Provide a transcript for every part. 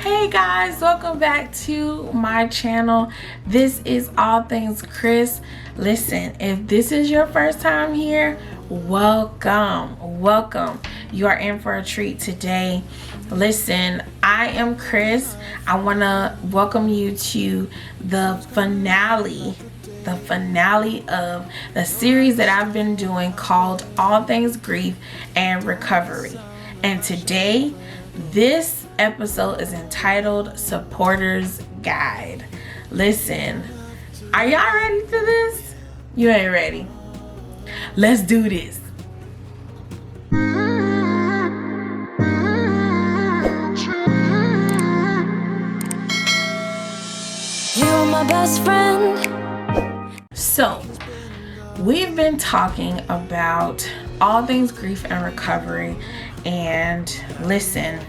Hey guys, welcome back to my channel. This is All Things Chris. Listen, if this is your first time here, welcome. You are in for a treat today. Listen, I am Chris. I want to welcome you to the finale of the series that I've been doing called All Things Grief and Recovery. And today, this episode is entitled Supporter's Guide. Listen, are y'all ready for this? You ain't ready. Let's do this. You're my best friend. So, we've been talking about all things grief and recovery, and listen,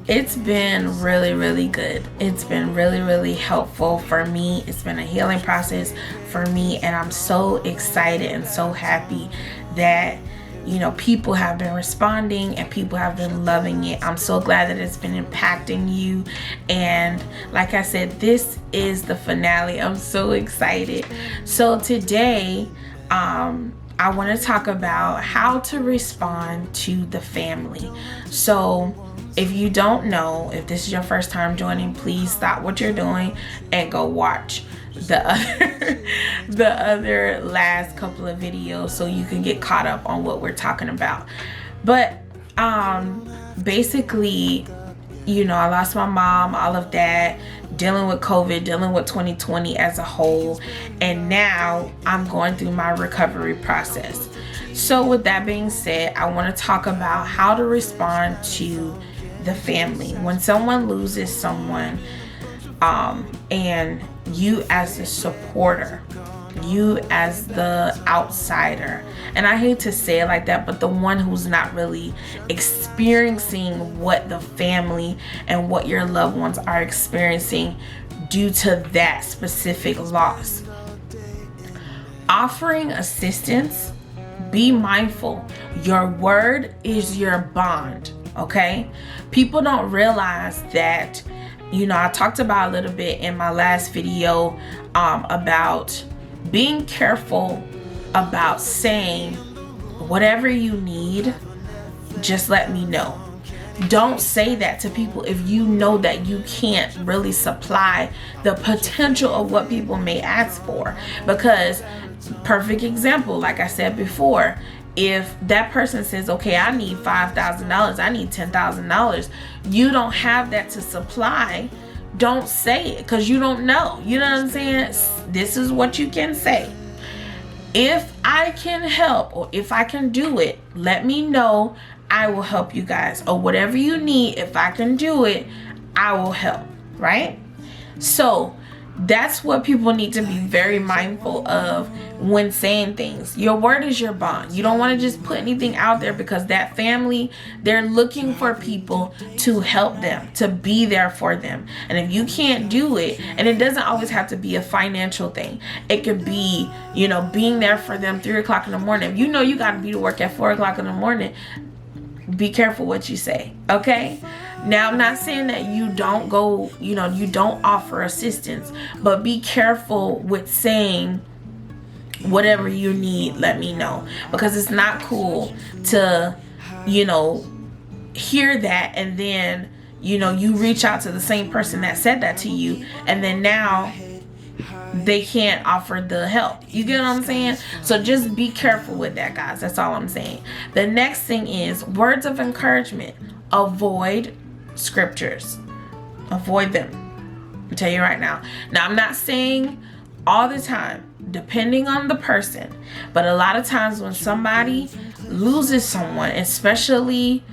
it's been really good. It's been really helpful for me. It's been a healing process for me, and I'm so excited and so happy that people have been responding and people have been loving it. I'm so glad that it's been impacting you. And like I said, this is the finale. I'm so excited. So today, I want to talk about how to respond to the family. So if you don't know, if this is your first time joining, please stop what you're doing and go watch the other last couple of videos so you can get caught up on what we're talking about. But basically, I lost my mom, all of that, dealing with COVID, dealing with 2020 as a whole, and now I'm going through my recovery process. So with that being said, I want to talk about how to respond to the family when someone loses someone, and you as the supporter, you as the outsider, and I hate to say it like that, but the one who's not really experiencing what the family and what your loved ones are experiencing due to that specific loss. Offering assistance, be mindful. Your word is your bond, okay? People don't realize that, I talked about a little bit in my last video about being careful about saying whatever you need, just let me know. Don't say that to people if you know that you can't really supply the potential of what people may ask for. Because, perfect example, like I said before, if that person says, okay, I need $5,000, I need $10,000, you don't have that to supply, don't say it, because you don't know. You know what I'm saying? This is what you can say. If I can help, or if I can do it, let me know. I will help you guys. Or whatever you need, if I can do it, I will help, right? So that's what people need to be very mindful of when saying things. Your word is your bond. You don't want to just put anything out there, because that family, they're looking for people to help them, to be there for them. And if you can't do it, and it doesn't always have to be a financial thing. It could be, being there for them 3 o'clock in the morning. If you know you got to be to work at 4 o'clock in the morning, be careful what you say, okay? Now, I'm not saying that you don't go, you don't offer assistance, but be careful with saying whatever you need, let me know. Because it's not cool to, hear that, and then, you reach out to the same person that said that to you, and then now they can't offer the help. You get what I'm saying? So just be careful with that, guys. That's all I'm saying. The next thing is words of encouragement. Avoid scriptures. Avoid them. I'll tell you right now. Now, I'm not saying all the time, depending on the person, but a lot of times when somebody loses someone, especially,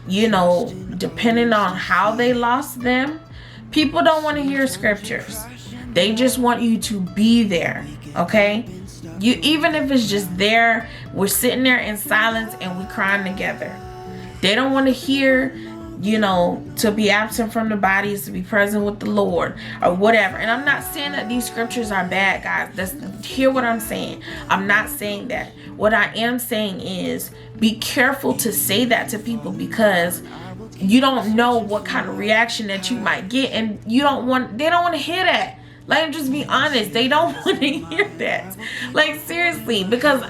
depending on how they lost them, people don't want to hear scriptures. They just want you to be there, okay? Even if it's just there, we're sitting there in silence and we're crying together. They don't want to hear, to be absent from the body is to be present with the Lord, or whatever. And I'm not saying that these scriptures are bad, guys. Hear what I'm saying. I'm not saying that. What I am saying is be careful to say that to people, because you don't know what kind of reaction that you might get, and they don't want to hear that. Like, just be honest, they don't want to hear that. Like, seriously, because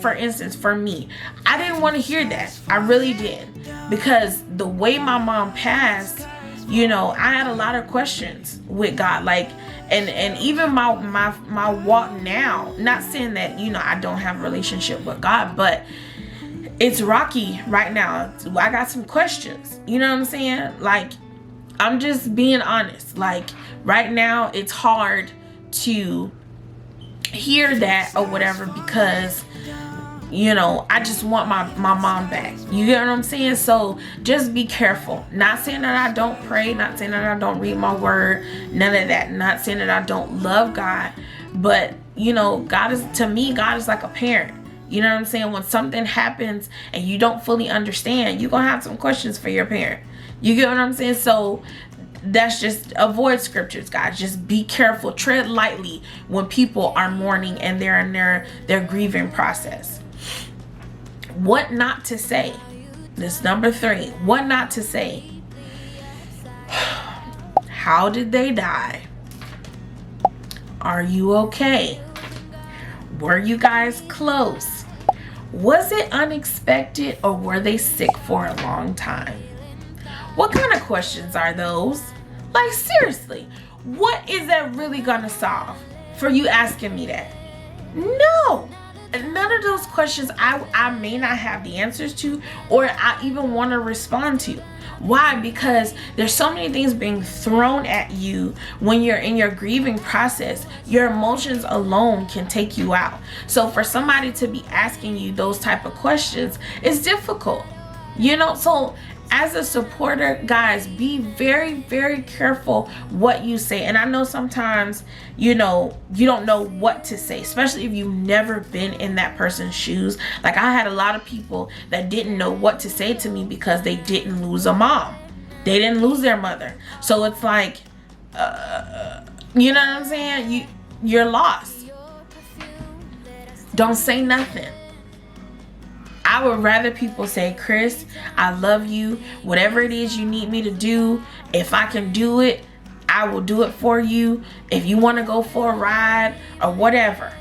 for instance, for me, I didn't want to hear that. I really did, because the way my mom passed, you know, I had a lot of questions with God, like, and even my walk now. Not saying that, you know, I don't have a relationship with God, but it's rocky right now. I got some questions. You know what I'm saying? Like, I'm just being honest. Like, right now, it's hard to hear that or whatever, because, you know, I just want my mom back. You get what I'm saying? So just be careful. Not saying that I don't pray, not saying that I don't read my word, none of that. Not saying that I don't love God, but, you know, God is like a parent. You know what I'm saying? When something happens and you don't fully understand, you're gonna have some questions for your parent. You get what I'm saying? So that's just, avoid scriptures, guys. Just be careful. Tread lightly when people are mourning and they're in their grieving process. What not to say. This number 3. What not to say. How did they die? Are you okay? Were you guys close? Was it unexpected, or were they sick for a long time? What kind of questions are those? Like, seriously, what is that really gonna solve for you asking me that? No. None of those questions I may not have the answers to, or I even want to respond to. Why? Because there's so many things being thrown at you when you're in your grieving process. Your emotions alone can take you out. So for somebody to be asking you those type of questions is difficult. You know, so as a supporter, guys, be very, very careful what you say. And I know sometimes, you know, you don't know what to say, especially if you've never been in that person's shoes. Like, I had a lot of people that didn't know what to say to me because they didn't lose a mom. They didn't lose their mother. So it's like, you know what I'm saying? You're lost. Don't say nothing. I would rather people say, Chris, I love you. Whatever it is you need me to do, if I can do it, I will do it for you. If you want to go for a ride or whatever,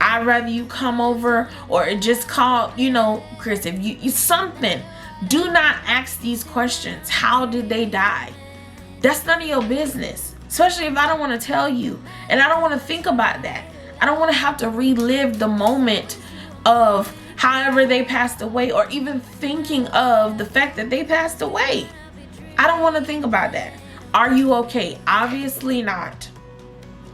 I'd rather you come over, or just call, you know, Chris, if you something. Do not ask these questions. How did they die? That's none of your business, especially if I don't want to tell you, and I don't want to think about that. I don't want to have to relive the moment of however they passed away, or even thinking of the fact that they passed away. I don't want to think about that. Are you okay? Obviously not.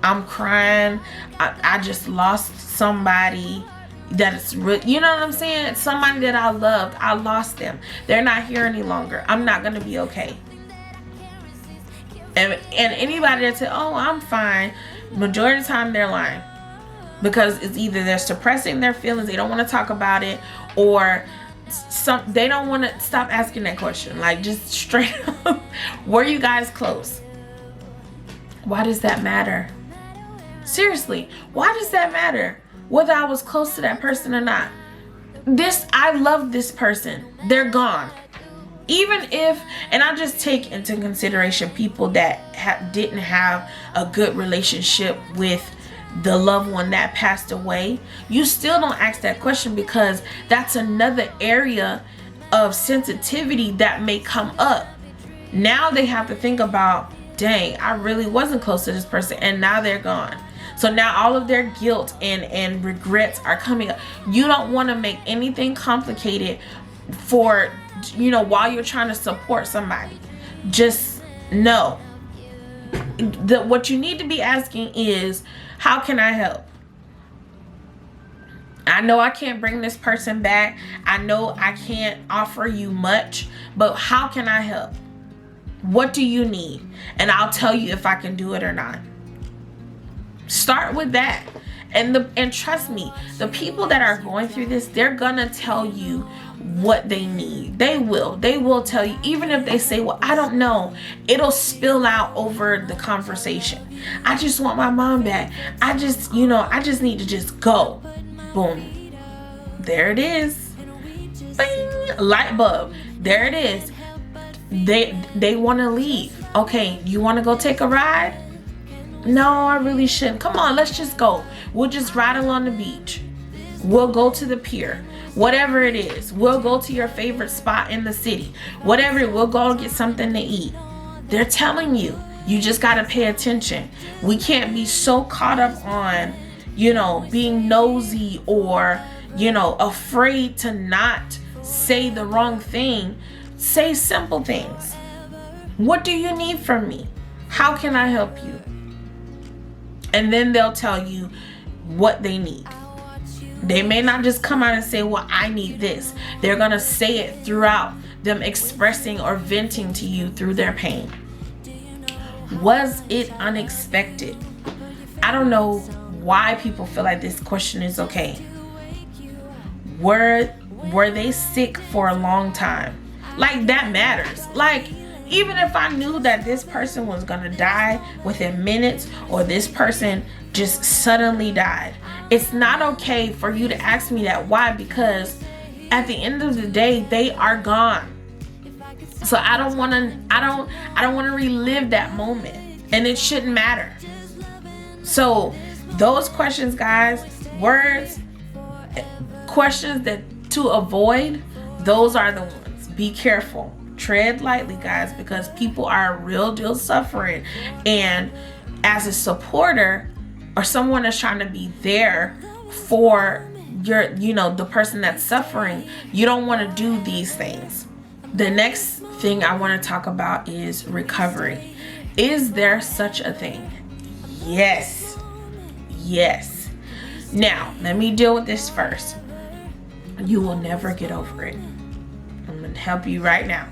I'm crying. I just lost somebody that is real. You know what I'm saying? Somebody that I loved. I lost them. They're not here any longer. I'm not going to be okay. And anybody that said, oh, I'm fine, majority of the time they're lying. Because it's either they're suppressing their feelings, they don't want to talk about it, or they don't want to stop asking that question. Like, just straight up, were you guys close? Why does that matter? Seriously, why does that matter? Whether I was close to that person or not. I love this person. They're gone. Even if, and I just take into consideration people that didn't have a good relationship with the loved one that passed away, you still don't ask that question, because that's another area of sensitivity that may come up. Now they have to think about, dang, I really wasn't close to this person, and now they're gone. So now all of their guilt and regrets are coming up. You don't want to make anything complicated for, you know, while you're trying to support somebody. Just know that what you need to be asking is, how can I help? I know I can't bring this person back. I know I can't offer you much, but how can I help? What do you need? And I'll tell you if I can do it or not. Start with that. And trust me, the people that are going through this, they're gonna tell you what they need. They will tell you, even if they say, well, I don't know. It'll spill out over the conversation. I just want my mom back. I just need to just go. Boom. There it is. Bing. Light bulb. There it is. they want to leave. Okay, you want to go take a ride? No, I really shouldn't. Come on, let's just go. We'll just ride along the beach. We'll go to the pier. Whatever it is. We'll go to your favorite spot in the city. Whatever, we'll go get something to eat. They're telling you. You just got to pay attention. We can't be so caught up on, being nosy or, afraid to not say the wrong thing. Say simple things. What do you need from me? How can I help you? And then they'll tell you what they need. They may not just come out and say, well, I need this. They're going to say it throughout them expressing or venting to you through their pain. Was it unexpected? I don't know why people feel like this question is okay. Were they sick for a long time? Like, that matters. Like, even if I knew that this person was gonna die within minutes, or this person just suddenly died, it's not okay for you to ask me that. Why? Because at the end of the day, they are gone. So I don't want to relive that moment, and it shouldn't matter. So those questions, guys, questions that to avoid, those are the ones. Be careful. Tread lightly, guys, because people are real deal suffering. And as a supporter or someone that's trying to be there for the person that's suffering, you don't want to do these things. The next thing I want to talk about is recovery. Is there such a thing? Yes. Now, let me deal with this first. You will never get over it. I'm going to help you right now.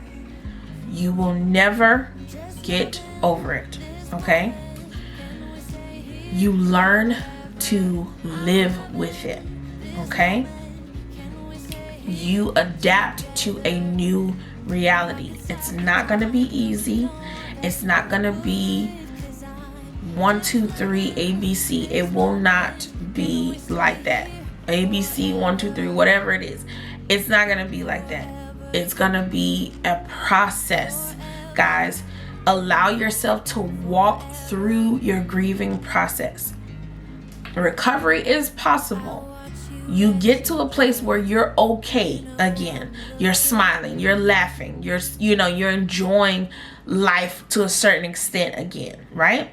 You will never get over it, okay? You learn to live with it, okay? You adapt to a new reality. It's not going to be easy. It's not going to be 1, 2, 3, ABC. It will not be like that. ABC, 1, 2, 3, whatever it is. It's not going to be like that. It's going to be a process, guys. Allow yourself to walk through your grieving process. Recovery is possible. You get to a place where you're okay again. You're smiling, you're laughing, you're enjoying life to a certain extent again, right?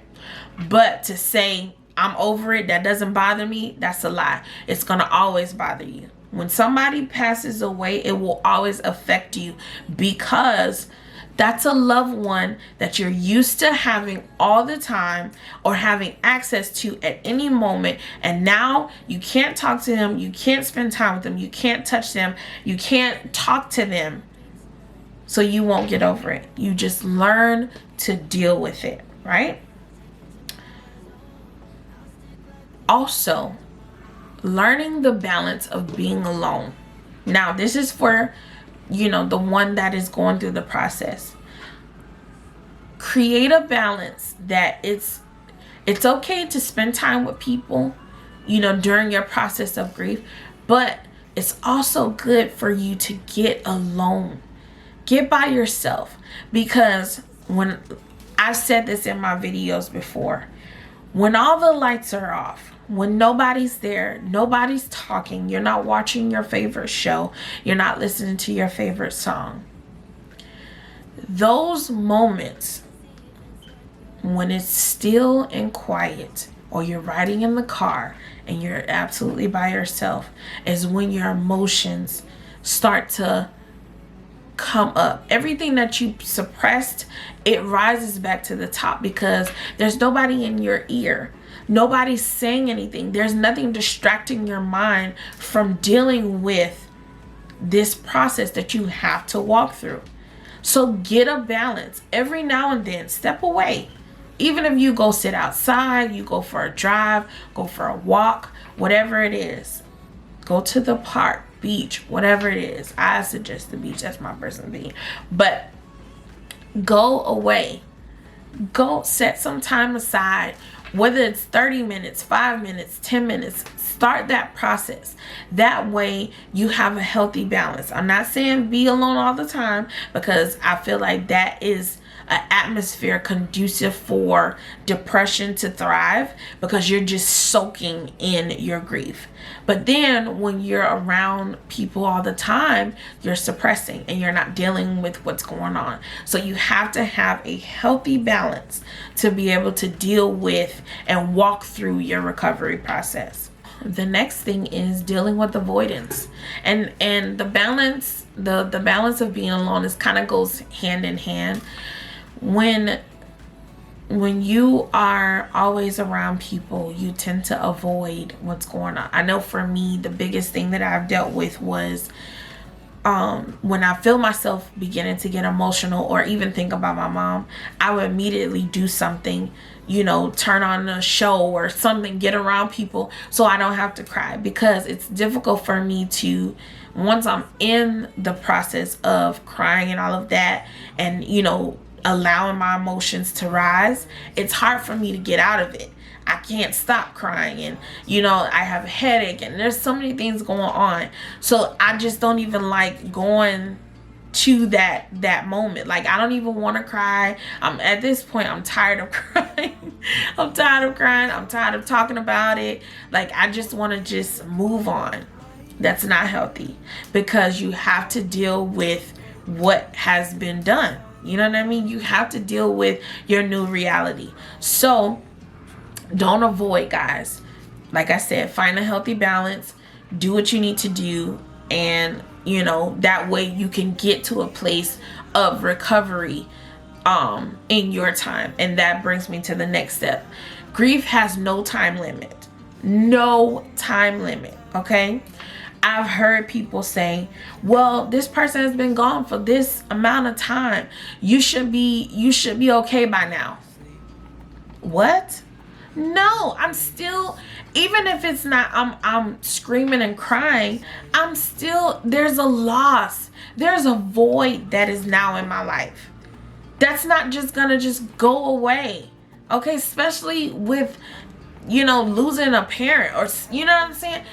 But to say, I'm over it, that doesn't bother me, that's a lie. It's going to always bother you. When somebody passes away, it will always affect you, because that's a loved one that you're used to having all the time or having access to at any moment. And now you can't talk to them. You can't spend time with them. You can't touch them. You can't talk to them. So you won't get over it. You just learn to deal with it, right? Also, learning the balance of being alone. Now, this is for, the one that is going through the process. Create a balance that it's okay to spend time with people, during your process of grief, but it's also good for you to get alone. Get by yourself, because when I've said this in my videos before, when all the lights are off, when nobody's there, nobody's talking, you're not watching your favorite show, you're not listening to your favorite song. Those moments when it's still and quiet, or you're riding in the car and you're absolutely by yourself, is when your emotions start to come up. Everything that you suppressed, it rises back to the top, because there's nobody in your ear. Nobody's saying anything. There's nothing distracting your mind from dealing with this process that you have to walk through. So get a balance. Every now and then, step away. Even if you go sit outside, you go for a drive, go for a walk, whatever it is. Go to the park, beach, whatever it is. I suggest the beach. That's my personal opinion. But go away. Go set some time aside whether it's 30 minutes, 5 minutes, 10 minutes. Start that process. That way you have a healthy balance. I'm not saying be alone all the time, because I feel like that is an atmosphere conducive for depression to thrive, because you're just soaking in your grief. But then when you're around people all the time, you're suppressing and you're not dealing with what's going on. So you have to have a healthy balance to be able to deal with and walk through your recovery process. The next thing is dealing with avoidance, and the balance, the balance of being alone is kind of goes hand in hand. When you are always around people, you tend to avoid what's going on. I know for me, the biggest thing that I've dealt with was when I feel myself beginning to get emotional or even think about my mom, I would immediately do something, you know, turn on a show or something, get around people so I don't have to cry, because it's difficult for me to, once I'm in the process of crying and all of that, and, you know, allowing my emotions to rise, it's hard for me to get out of it. I can't stop crying, and, you know, I have a headache, and there's so many things going on. So I just don't even like going to that moment. Like, I don't even want to cry. I'm at this point, I'm tired of crying. I'm tired of crying. I'm tired of talking about it. Like, I just want to just move on. That's not healthy, because you have to deal with what has been done. You know what I mean? You have to deal with your new reality. So don't avoid, guys. Like I said, find a healthy balance, do what you need to do, and, you know, that way you can get to a place of recovery in your time. And that brings me to the next step. Grief has no time limit. No time limit, okay? I've heard people say, well, this person has been gone for this amount of time. You should be okay by now. What? No, I'm still, even if it's not, I'm screaming and crying, I'm still, there's a loss. There's a void that is now in my life. That's not just gonna just go away. Okay, especially with, you know, losing a parent, or, you know what I'm saying?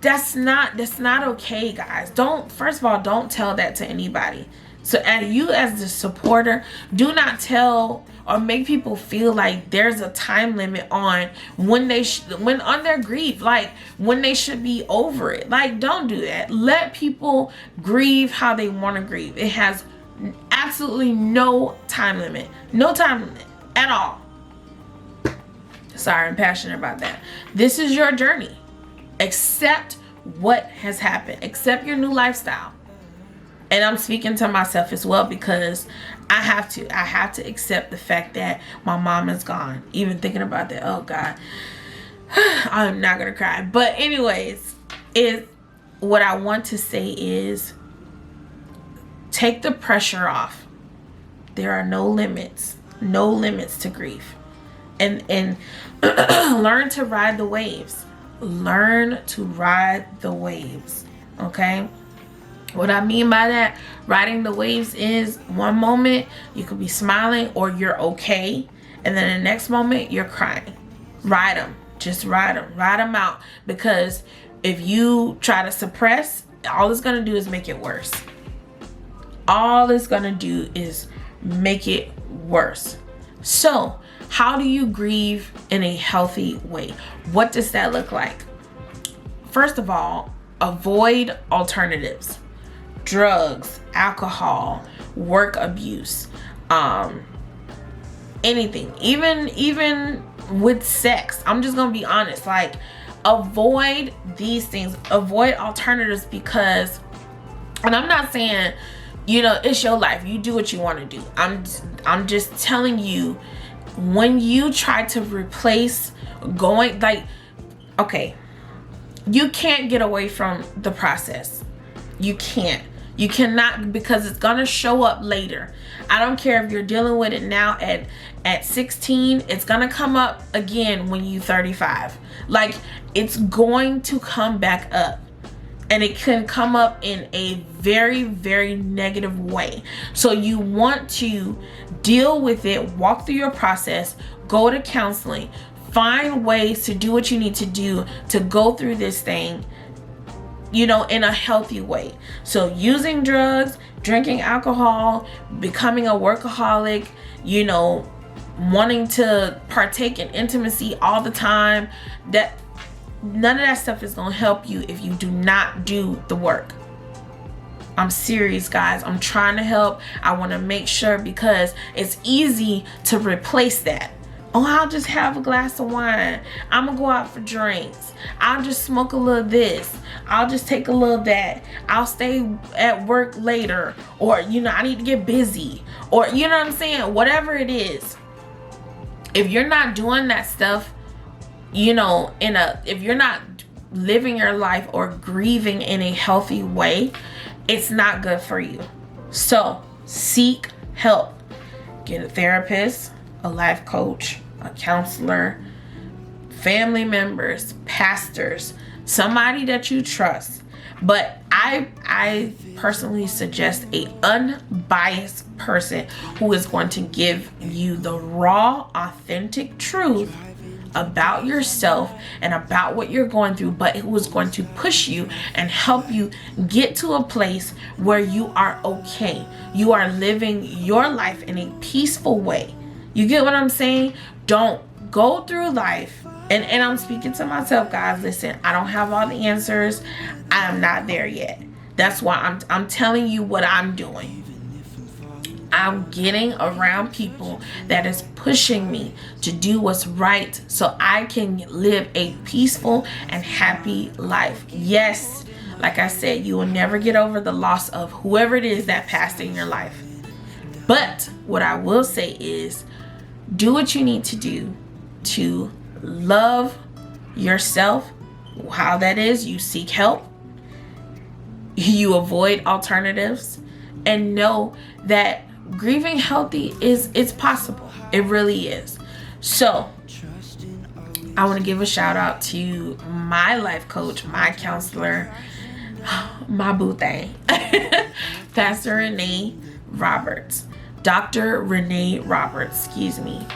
That's not okay, guys. First of all, don't tell that to anybody. So as the supporter, do not tell or make people feel like there's a time limit on when on their grief, like when they should be over it. Like, don't do that. Let people grieve how they want to grieve. It has absolutely no time limit. No time limit at all. Sorry, I'm passionate about that. This is your journey. Accept what has happened. Accept your new lifestyle. And I'm speaking to myself as well, because I have to accept the fact that my mom is gone. Even thinking about that, oh God, I'm not gonna cry. But anyways, what I want to say is, take the pressure off. There are no limits to grief, and learn to ride the waves. Learn to ride the waves. Okay, what I mean by that, riding the waves, is one moment you could be smiling or you're okay, and then the next moment you're crying. Ride them. Just ride them out, because if you try to suppress, all it's gonna do is make it worse. All it's gonna do is make it worse. So how do you grieve in a healthy way? What does that look like? First of all, avoid alternatives. Drugs, alcohol, work abuse, anything, even with sex. I'm just gonna be honest, like, avoid these things, avoid alternatives, because, and I'm not saying, you know, it's your life, you do what you want to do. I'm just telling you, when you try to replace going, like, okay, you can't get away from the process. You cannot, because it's gonna show up later. I don't care if you're dealing with it now at 16, it's gonna come up again when you're 35. Like, it's going to come back up, and it can come up in a very, very negative way. So you want to deal with it, walk through your process, go to counseling, find ways to do what you need to do to go through this thing, you know, in a healthy way. So using drugs, drinking alcohol, becoming a workaholic, you know, wanting to partake in intimacy all the time, that none of that stuff is going to help you if you do not do the work. I'm serious, guys. I'm trying to help. I want to make sure, because it's easy to replace that. Oh, I'll just have a glass of wine. I'm gonna go out for drinks. I'll just smoke a little this. I'll just take a little that. I'll stay at work later. Or, you know, I need to get busy. Or, you know what I'm saying? Whatever it is. If you're not doing that stuff, you know, if you're not living your life or grieving in a healthy way, it's not good for you. So seek help. Get a therapist, a life coach, a counselor, family members, pastors, somebody that you trust. But I personally suggest a unbiased person who is going to give you the raw, authentic truth about yourself and about what you're going through, but who is going to push you and help you get to a place where you are okay. You are living your life in a peaceful way. You get what I'm saying? Don't go through life, and I'm speaking to myself, guys. Listen, I don't have all the answers. I'm not there yet. That's why I'm telling you what I'm doing. I'm getting around people that is pushing me to do what's right so I can live a peaceful and happy life. Yes, like I said, you will never get over the loss of whoever it is that passed in your life. But what I will say is, do what you need to do to love yourself. How that is, you seek help, you avoid alternatives, and know that grieving healthy it's possible. It really is. So I want to give a shout out to my life coach, my counselor, my boo thing, Pastor Renee Roberts. Dr. Renee Roberts, excuse me.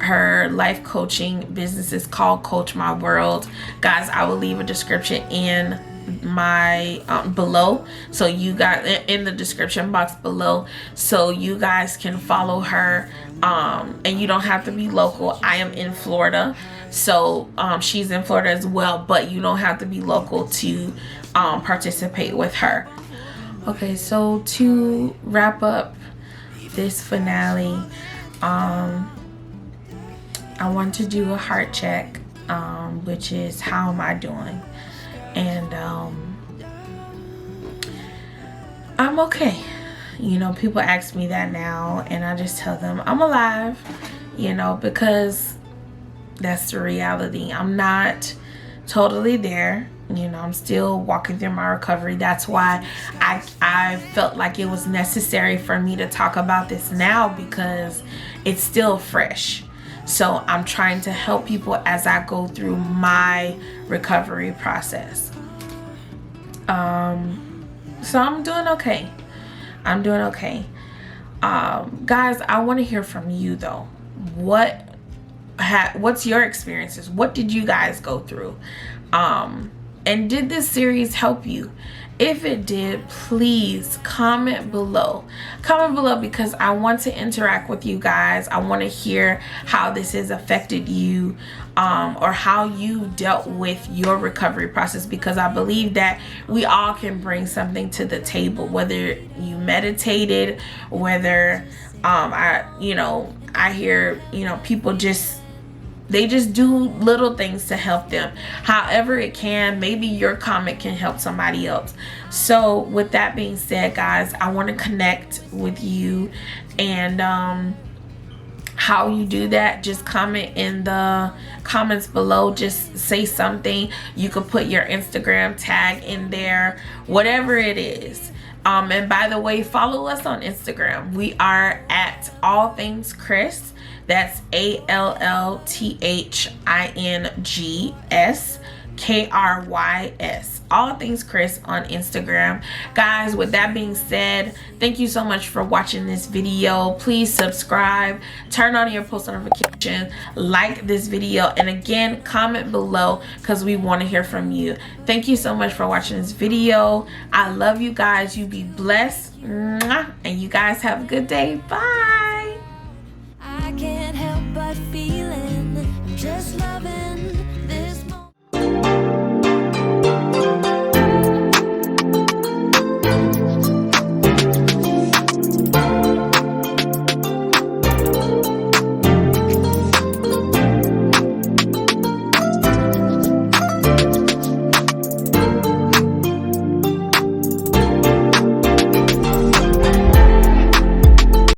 Her life coaching business is called Coach My World. Guys, I will leave a description in my below, so you guys, in the description box below, so you guys can follow her, and you don't have to be local. I am in Florida, so she's in Florida as well, but you don't have to be local to participate with her. Okay, so to wrap up this finale, I want to do a heart check, which is, how am I doing? And I'm okay. You know, people ask me that now, and I just tell them I'm alive, you know, because that's the reality. I'm not totally there. You know, I'm still walking through my recovery. That's why I felt like it was necessary for me to talk about this now, because it's still fresh. So I'm trying to help people as I go through my recovery process. So I'm doing okay. I'm doing okay. Guys, I want to hear from you though. What's your experiences? What did you guys go through? And did this series help you? If it did, please comment below. Comment below, because I want to interact with you guys. I want to hear how this has affected you, or how you dealt with your recovery process, because I believe that we all can bring something to the table, whether you meditated, whether I hear, people they just do little things to help them. However it can, maybe your comment can help somebody else. So with that being said, guys, I want to connect with you, and how you do that, just comment in the comments below. Just say something. You could put your Instagram tag in there, whatever it is. And by the way, follow us on Instagram. We are at All Things Chris. That's ALLTHINGS KRYS. all things Chris on Instagram. Guys, with that being said, thank you so much for watching this video. Please subscribe, turn on your post notifications, like this video, and again, comment below because we want to hear from you. Thank you so much for watching this video. I love you guys. You be blessed. Mwah. And you guys have a good day. Bye. I can't help but feeling just loving.